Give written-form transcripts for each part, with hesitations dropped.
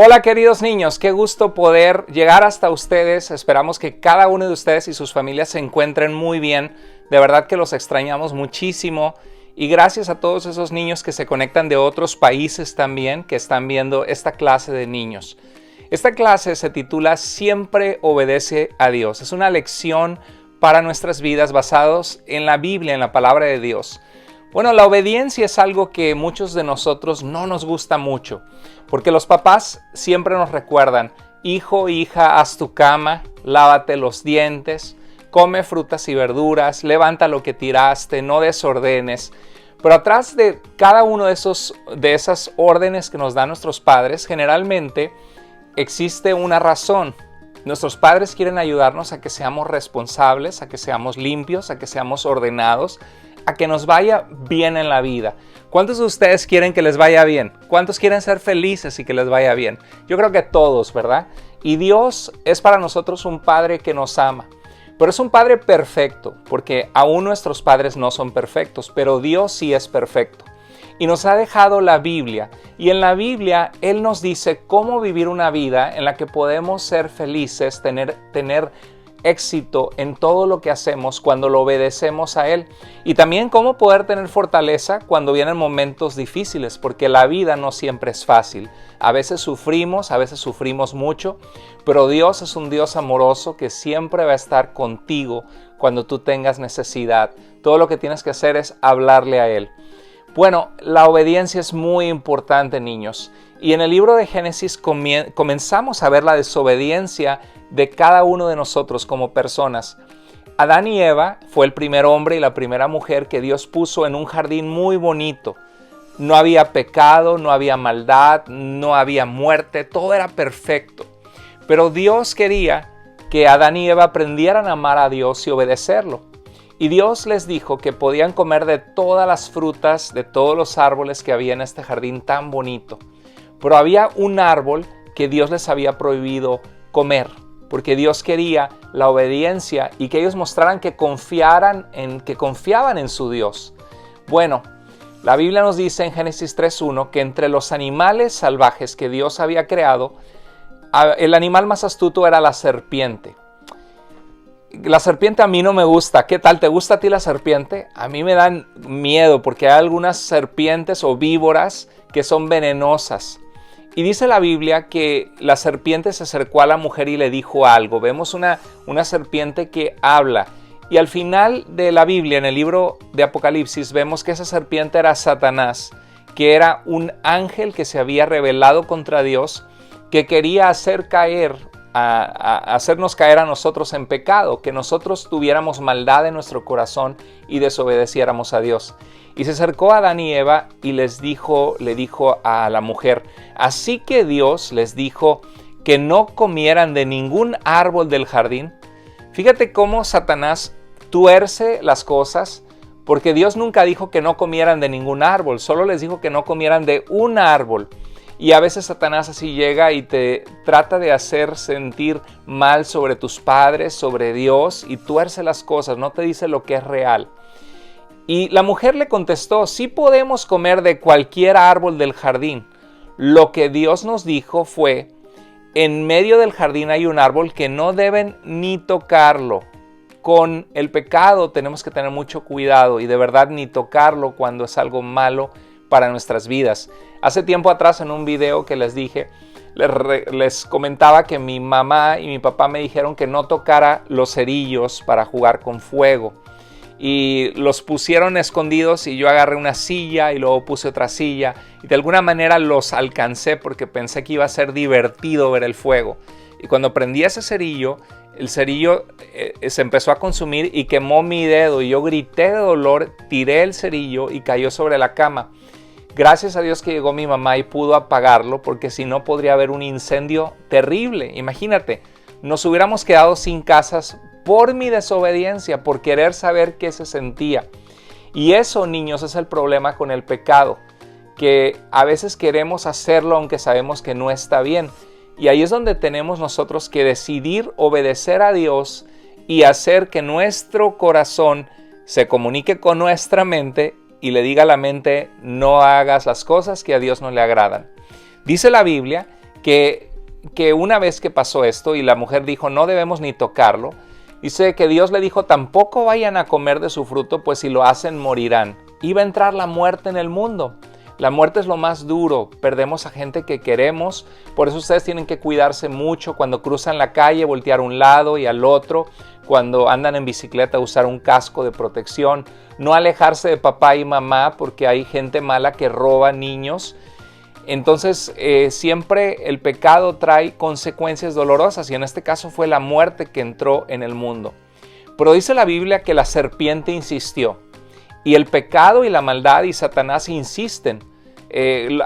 Hola queridos niños, qué gusto poder llegar hasta ustedes. Esperamos que cada uno de ustedes y sus familias se encuentren muy bien. De verdad que los extrañamos muchísimo. Y gracias a todos esos niños que se conectan de otros países también, que están viendo esta clase de niños. Esta clase se titula Siempre obedece a Dios. Es una lección para nuestras vidas basados en la Biblia, en la palabra de Dios. Bueno, la obediencia es algo que muchos de nosotros no nos gusta mucho, porque los papás siempre nos recuerdan: hijo, hija, haz tu cama, lávate los dientes, come frutas y verduras, levanta lo que tiraste, no desordenes. Pero atrás de cada uno de esas órdenes que nos dan nuestros padres, generalmente existe una razón. Nuestros padres quieren ayudarnos a que seamos responsables, a que seamos limpios, a que seamos ordenados, a que nos vaya bien en la vida. ¿Cuántos de ustedes quieren que les vaya bien? ¿Cuántos quieren ser felices y que les vaya bien? Yo creo que todos, ¿verdad? Y Dios es para nosotros un Padre que nos ama. Pero es un Padre perfecto, porque aún nuestros padres no son perfectos, pero Dios sí es perfecto. Y nos ha dejado la Biblia, y en la Biblia Él nos dice cómo vivir una vida en la que podemos ser felices, tener éxito en todo lo que hacemos cuando lo obedecemos a Él. Y también cómo poder tener fortaleza cuando vienen momentos difíciles, porque la vida no siempre es fácil. A veces sufrimos mucho, pero Dios es un Dios amoroso que siempre va a estar contigo cuando tú tengas necesidad. Todo lo que tienes que hacer es hablarle a Él. Bueno, la obediencia es muy importante, niños. Y en el libro de Génesis comenzamos a ver la desobediencia de cada uno de nosotros como personas. Adán y Eva fue el primer hombre y la primera mujer que Dios puso en un jardín muy bonito. No había pecado, no había maldad, no había muerte, todo era perfecto. Pero Dios quería que Adán y Eva aprendieran a amar a Dios y obedecerlo. Y Dios les dijo que podían comer de todas las frutas, de todos los árboles que había en este jardín tan bonito. Pero había un árbol que Dios les había prohibido comer, porque Dios quería la obediencia y que ellos mostraran que confiaban en su Dios. Bueno, la Biblia nos dice en Génesis 3:1 que entre los animales salvajes que Dios había creado, el animal más astuto era la serpiente. La serpiente a mí no me gusta. ¿Qué tal? ¿Te gusta a ti la serpiente? A mí me dan miedo porque hay algunas serpientes o víboras que son venenosas. Y dice la Biblia que la serpiente se acercó a la mujer y le dijo algo. Vemos una serpiente que habla. Y al final de la Biblia, en el libro de Apocalipsis, vemos que esa serpiente era Satanás, que era un ángel que se había rebelado contra Dios, que quería hacernos caer a nosotros en pecado, que nosotros tuviéramos maldad en nuestro corazón y desobedeciéramos a Dios. Y se acercó a Adán y Eva y le dijo a la mujer: así que Dios les dijo que no comieran de ningún árbol del jardín. Fíjate cómo Satanás tuerce las cosas, porque Dios nunca dijo que no comieran de ningún árbol, solo les dijo que no comieran de un árbol. Y a veces Satanás así llega y te trata de hacer sentir mal sobre tus padres, sobre Dios, y tuerce las cosas, no te dice lo que es real. Y la mujer le contestó: sí podemos comer de cualquier árbol del jardín. Lo que Dios nos dijo fue: en medio del jardín hay un árbol que no deben ni tocarlo. Con el pecado tenemos que tener mucho cuidado y de verdad ni tocarlo cuando es algo malo para nuestras vidas. Hace tiempo atrás en un video que les dije, les comentaba que mi mamá y mi papá me dijeron que no tocara los cerillos para jugar con fuego. Y los pusieron escondidos y yo agarré una silla y luego puse otra silla y de alguna manera los alcancé porque pensé que iba a ser divertido ver el fuego. Y cuando prendí ese cerillo, el cerillo se empezó a consumir y quemó mi dedo y yo grité de dolor, tiré el cerillo y cayó sobre la cama. Gracias a Dios que llegó mi mamá y pudo apagarlo, porque si no podría haber un incendio terrible. Imagínate, nos hubiéramos quedado sin casas por mi desobediencia, por querer saber qué se sentía. Y eso, niños, es el problema con el pecado, que a veces queremos hacerlo aunque sabemos que no está bien. Y ahí es donde tenemos nosotros que decidir obedecer a Dios y hacer que nuestro corazón se comunique con nuestra mente y le diga a la mente: no hagas las cosas que a Dios no le agradan. Dice la Biblia que una vez que pasó esto y la mujer dijo, no debemos ni tocarlo, dice que Dios le dijo, tampoco vayan a comer de su fruto, pues si lo hacen morirán. Iba a entrar la muerte en el mundo. La muerte es lo más duro, perdemos a gente que queremos, por eso ustedes tienen que cuidarse mucho cuando cruzan la calle, voltear a un lado y al otro, cuando andan en bicicleta usar un casco de protección, no alejarse de papá y mamá porque hay gente mala que roba niños. Entonces siempre el pecado trae consecuencias dolorosas y en este caso fue la muerte que entró en el mundo. Pero dice la Biblia que la serpiente insistió y el pecado y la maldad y Satanás insisten.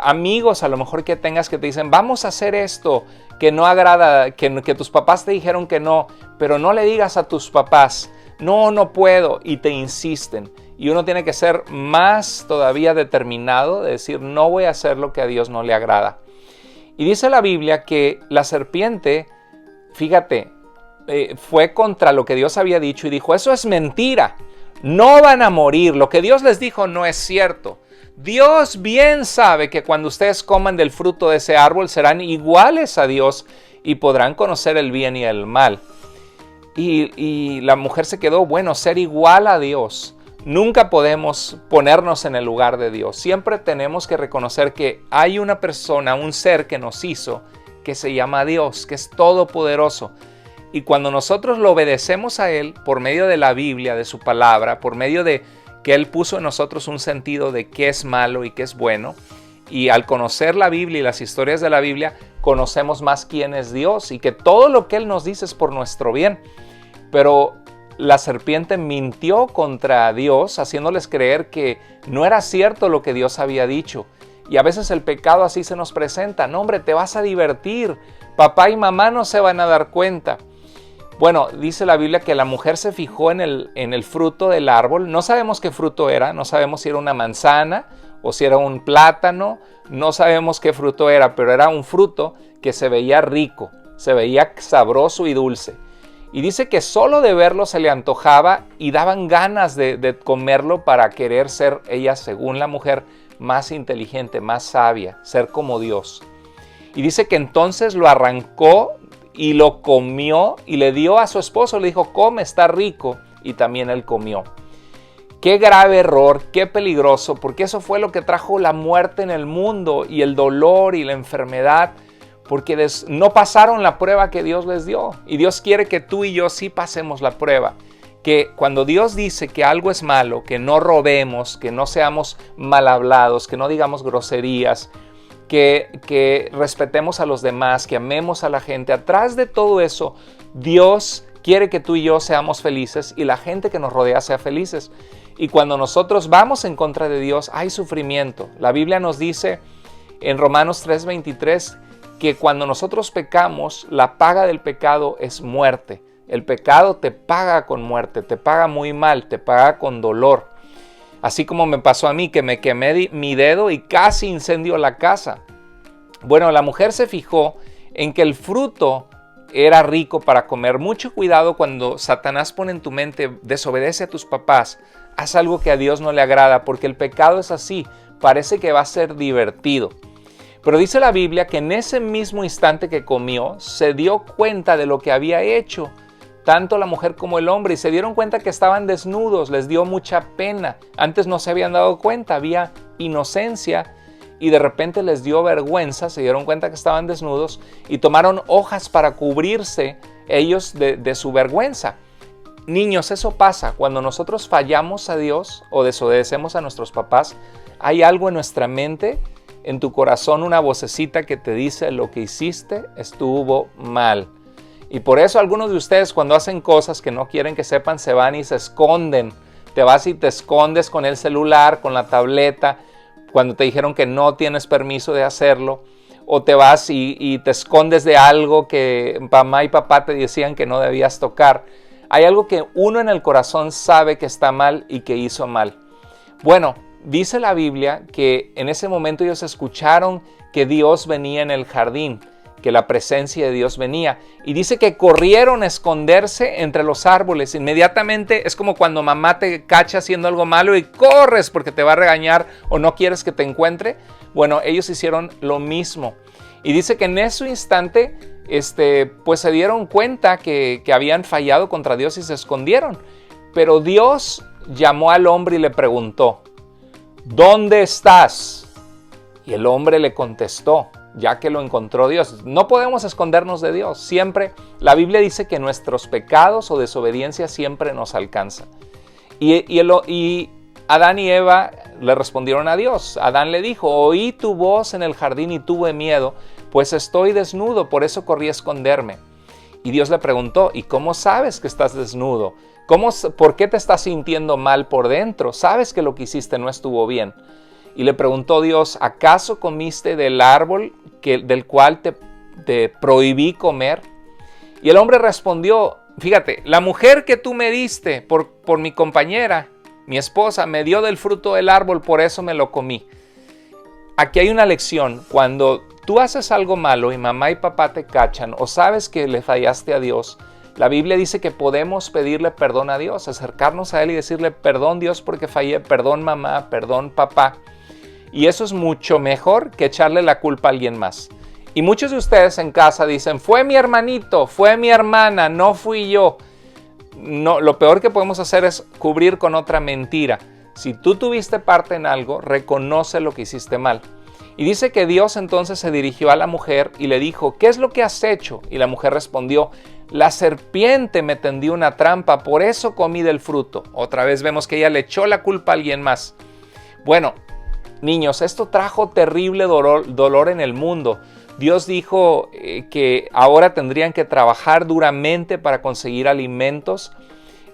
Amigos a lo mejor que tengas que te dicen vamos a hacer esto que no agrada, que tus papás te dijeron que no, pero no le digas a tus papás, no puedo, y te insisten. Y uno tiene que ser más todavía determinado de decir no voy a hacer lo que a Dios no le agrada. Y dice la Biblia que la serpiente, fíjate, fue contra lo que Dios había dicho y dijo, eso es mentira, no van a morir, lo que Dios les dijo no es cierto. Dios bien sabe que cuando ustedes coman del fruto de ese árbol serán iguales a Dios y podrán conocer el bien y el mal. Y la mujer se quedó, bueno, ser igual a Dios. Nunca podemos ponernos en el lugar de Dios. Siempre tenemos que reconocer que hay una persona, un ser que nos hizo, que se llama Dios, que es todopoderoso. Y cuando nosotros lo obedecemos a Él por medio de la Biblia, de su palabra, por medio de que Él puso en nosotros un sentido de qué es malo y qué es bueno, y al conocer la Biblia y las historias de la Biblia, conocemos más quién es Dios y que todo lo que Él nos dice es por nuestro bien. Pero la serpiente mintió contra Dios, haciéndoles creer que no era cierto lo que Dios había dicho. Y a veces el pecado así se nos presenta. No, hombre, te vas a divertir. Papá y mamá no se van a dar cuenta. Bueno, dice la Biblia que la mujer se fijó en el fruto del árbol. No sabemos qué fruto era. No sabemos si era una manzana o si era un plátano. No sabemos qué fruto era, pero era un fruto que se veía rico. Se veía sabroso y dulce. Y dice que solo de verlo se le antojaba y daban ganas de comerlo para querer ser ella, según la mujer, más inteligente, más sabia, ser como Dios. Y dice que entonces lo arrancó y lo comió y le dio a su esposo, le dijo, come, está rico, y también él comió. Qué grave error, qué peligroso, porque eso fue lo que trajo la muerte en el mundo y el dolor y la enfermedad, porque no pasaron la prueba que Dios les dio. Y Dios quiere que tú y yo sí pasemos la prueba. Que cuando Dios dice que algo es malo, que no robemos, que no seamos mal hablados, que no digamos groserías, que respetemos a los demás, que amemos a la gente, atrás de todo eso, Dios quiere que tú y yo seamos felices y la gente que nos rodea sea felices. Y cuando nosotros vamos en contra de Dios, hay sufrimiento. La Biblia nos dice en Romanos 3:23 que cuando nosotros pecamos, la paga del pecado es muerte. El pecado te paga con muerte, te paga muy mal, te paga con dolor. Así como me pasó a mí, que me quemé mi dedo y casi incendió la casa. Bueno, la mujer se fijó en que el fruto era rico para comer. Mucho cuidado cuando Satanás pone en tu mente, desobedece a tus papás, haz algo que a Dios no le agrada, porque el pecado es así, parece que va a ser divertido. Pero dice la Biblia que en ese mismo instante que comió, se dio cuenta de lo que había hecho, tanto la mujer como el hombre, y se dieron cuenta que estaban desnudos, les dio mucha pena. Antes no se habían dado cuenta, había inocencia, y de repente les dio vergüenza, se dieron cuenta que estaban desnudos, y tomaron hojas para cubrirse ellos de su vergüenza. Niños, eso pasa cuando nosotros fallamos a Dios o desobedecemos a nuestros papás. Hay algo en nuestra mente, en tu corazón, una vocecita que te dice lo que hiciste estuvo mal. Y por eso algunos de ustedes cuando hacen cosas que no quieren que sepan se van y se esconden. Te vas y te escondes con el celular, con la tableta, cuando te dijeron que no tienes permiso de hacerlo. O te vas y te escondes de algo que mamá y papá te decían que no debías tocar. Hay algo que uno en el corazón sabe que está mal y que hizo mal. Bueno, dice la Biblia que en ese momento ellos escucharon que Dios venía en el jardín, que la presencia de Dios venía. Y dice que corrieron a esconderse entre los árboles. Inmediatamente es como cuando mamá te cacha haciendo algo malo y corres porque te va a regañar o no quieres que te encuentre. Bueno, ellos hicieron lo mismo. Y dice que en ese instante, pues se dieron cuenta que habían fallado contra Dios y se escondieron. Pero Dios llamó al hombre y le preguntó, ¿dónde estás? Y el hombre le contestó, ya que lo encontró Dios. No podemos escondernos de Dios. Siempre, la Biblia dice que nuestros pecados o desobediencia siempre nos alcanza. Y Adán y Eva le respondieron a Dios. Adán le dijo, oí tu voz en el jardín y tuve miedo, pues estoy desnudo, por eso corrí a esconderme. Y Dios le preguntó, ¿y cómo sabes que estás desnudo? ¿Por qué te estás sintiendo mal por dentro? ¿Sabes que lo que hiciste no estuvo bien? Y le preguntó Dios, ¿acaso comiste del árbol del cual te prohibí comer? Y el hombre respondió, fíjate, la mujer que tú me diste por mi compañera, mi esposa, me dio del fruto del árbol, por eso me lo comí. Aquí hay una lección. Cuando tú haces algo malo y mamá y papá te cachan o sabes que le fallaste a Dios, la Biblia dice que podemos pedirle perdón a Dios, acercarnos a Él y decirle, perdón Dios porque fallé, perdón mamá, perdón papá. Y eso es mucho mejor que echarle la culpa a alguien más. Y muchos de ustedes en casa dicen, fue mi hermanito, fue mi hermana, no fui yo. No, lo peor que podemos hacer es cubrir con otra mentira. Si tú tuviste parte en algo, reconoce lo que hiciste mal. Y dice que Dios entonces se dirigió a la mujer y le dijo, ¿qué es lo que has hecho? Y la mujer respondió, la serpiente me tendió una trampa, por eso comí del fruto. Otra vez vemos que ella le echó la culpa a alguien más. Bueno, niños, esto trajo terrible dolor en el mundo. Dios dijo que ahora tendrían que trabajar duramente para conseguir alimentos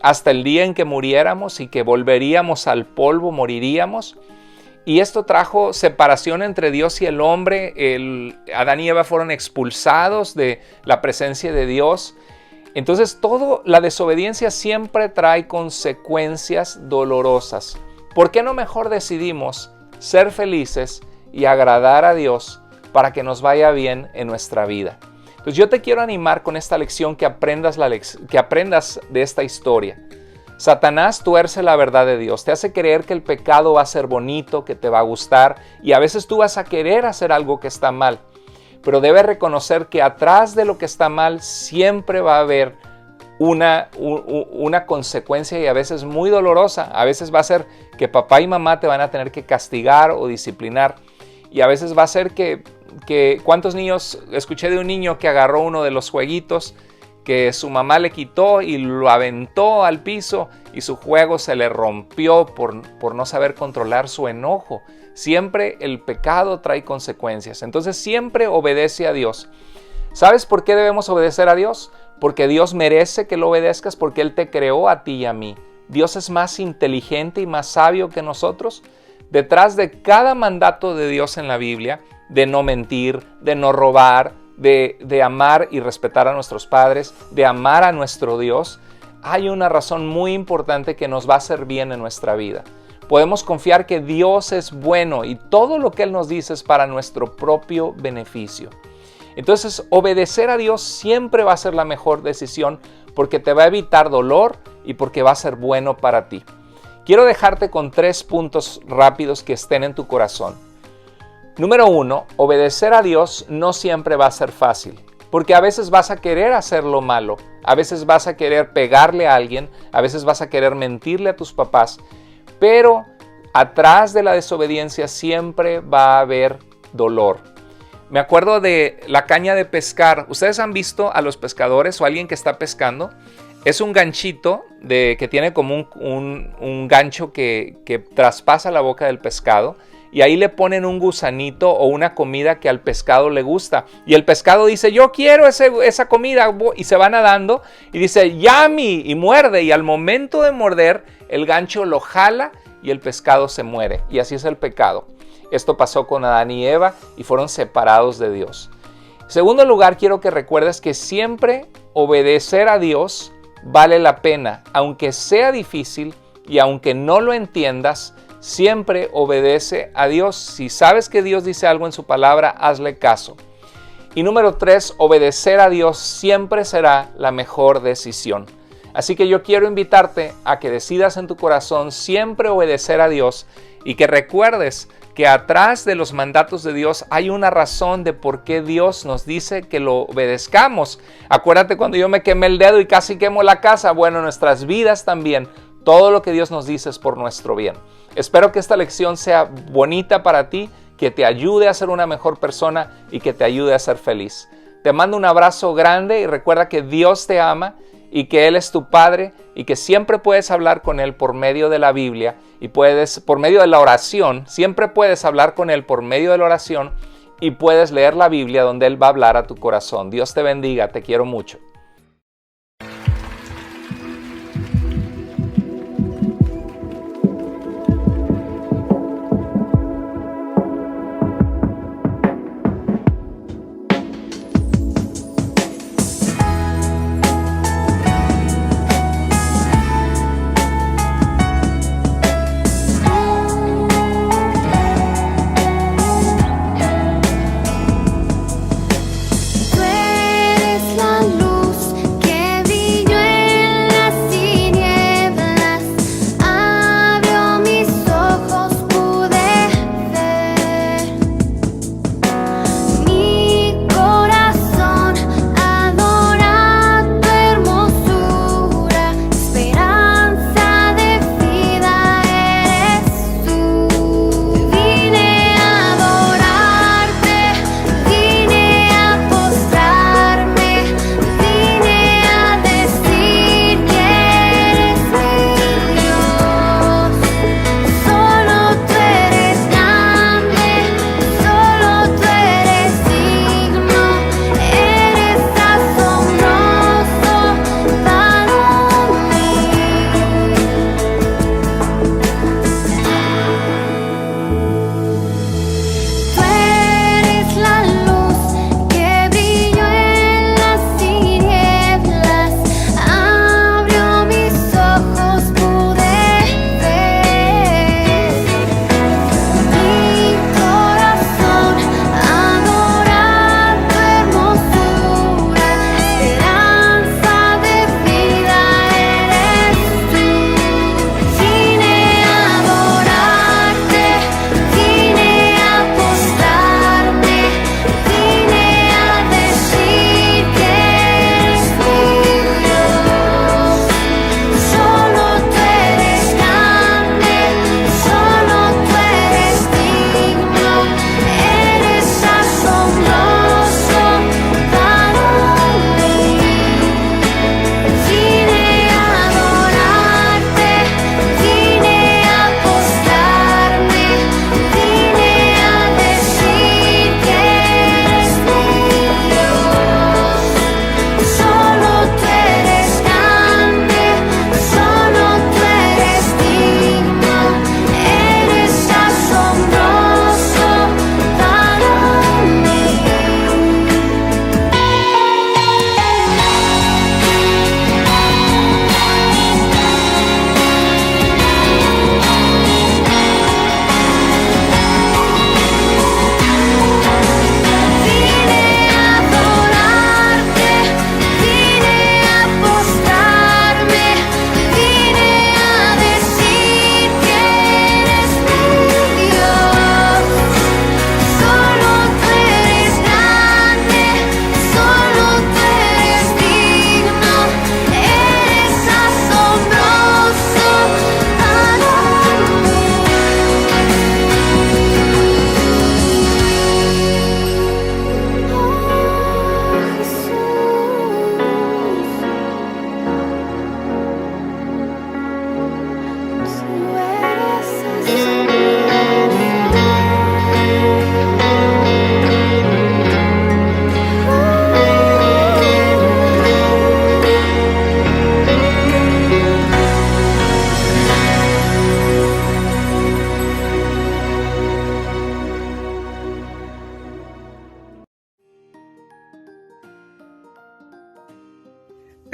hasta el día en que muriéramos y que volveríamos al polvo, moriríamos. Y esto trajo separación entre Dios y el hombre. Adán y Eva fueron expulsados de la presencia de Dios. Entonces, la desobediencia siempre trae consecuencias dolorosas. ¿Por qué no mejor decidimos ser felices y agradar a Dios para que nos vaya bien en nuestra vida? Entonces yo te quiero animar con esta lección que aprendas de esta historia. Satanás tuerce la verdad de Dios, te hace creer que el pecado va a ser bonito, que te va a gustar y a veces tú vas a querer hacer algo que está mal. Pero debes reconocer que atrás de lo que está mal siempre va a haber una consecuencia y a veces muy dolorosa. A veces va a ser que papá y mamá te van a tener que castigar o disciplinar. Y a veces va a ser que ¿cuántos niños? Escuché de un niño que agarró uno de los jueguitos que su mamá le quitó y lo aventó al piso y su juego se le rompió por no saber controlar su enojo. Siempre el pecado trae consecuencias. Entonces siempre obedece a Dios. ¿Sabes por qué debemos obedecer a Dios? Porque Dios merece que lo obedezcas, porque Él te creó a ti y a mí. Dios es más inteligente y más sabio que nosotros. Detrás de cada mandato de Dios en la Biblia, de no mentir, de no robar, de amar y respetar a nuestros padres, de amar a nuestro Dios, hay una razón muy importante que nos va a hacer bien en nuestra vida. Podemos confiar que Dios es bueno y todo lo que Él nos dice es para nuestro propio beneficio. Entonces, obedecer a Dios siempre va a ser la mejor decisión porque te va a evitar dolor y porque va a ser bueno para ti. Quiero dejarte con 3 puntos rápidos que estén en tu corazón. Número 1, obedecer a Dios no siempre va a ser fácil, porque a veces vas a querer hacer lo malo, a veces vas a querer pegarle a alguien, a veces vas a querer mentirle a tus papás, pero atrás de la desobediencia siempre va a haber dolor. Me acuerdo de la caña de pescar. ¿Ustedes han visto a los pescadores o a alguien que está pescando? Es un ganchito que tiene como un gancho que traspasa la boca del pescado. Y ahí le ponen un gusanito o una comida que al pescado le gusta. Y el pescado dice, yo quiero esa comida. Y se va nadando y dice, yummy, y muerde. Y al momento de morder, el gancho lo jala y el pescado se muere. Y así es el pecado. Esto pasó con Adán y Eva y fueron separados de Dios. En segundo lugar, quiero que recuerdes que siempre obedecer a Dios vale la pena. Aunque sea difícil y aunque no lo entiendas, siempre obedece a Dios. Si sabes que Dios dice algo en su palabra, hazle caso. Y número 3, obedecer a Dios siempre será la mejor decisión. Así que yo quiero invitarte a que decidas en tu corazón siempre obedecer a Dios y que recuerdes que atrás de los mandatos de Dios hay una razón de por qué Dios nos dice que lo obedezcamos. Acuérdate cuando yo me quemé el dedo y casi quemo la casa. Bueno, nuestras vidas también, todo lo que Dios nos dice es por nuestro bien. Espero que esta lección sea bonita para ti, que te ayude a ser una mejor persona y que te ayude a ser feliz. Te mando un abrazo grande y recuerda que Dios te ama y que Él es tu Padre y que siempre puedes hablar con Él por medio de la Biblia y por medio de la oración, siempre puedes hablar con Él por medio de la oración y puedes leer la Biblia donde Él va a hablar a tu corazón. Dios te bendiga, te quiero mucho.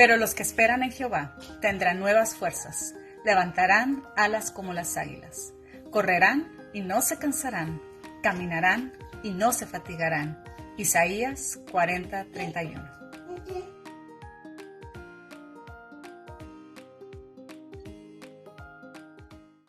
Pero los que esperan en Jehová tendrán nuevas fuerzas, levantarán alas como las águilas, correrán y no se cansarán, caminarán y no se fatigarán. Isaías 40:31.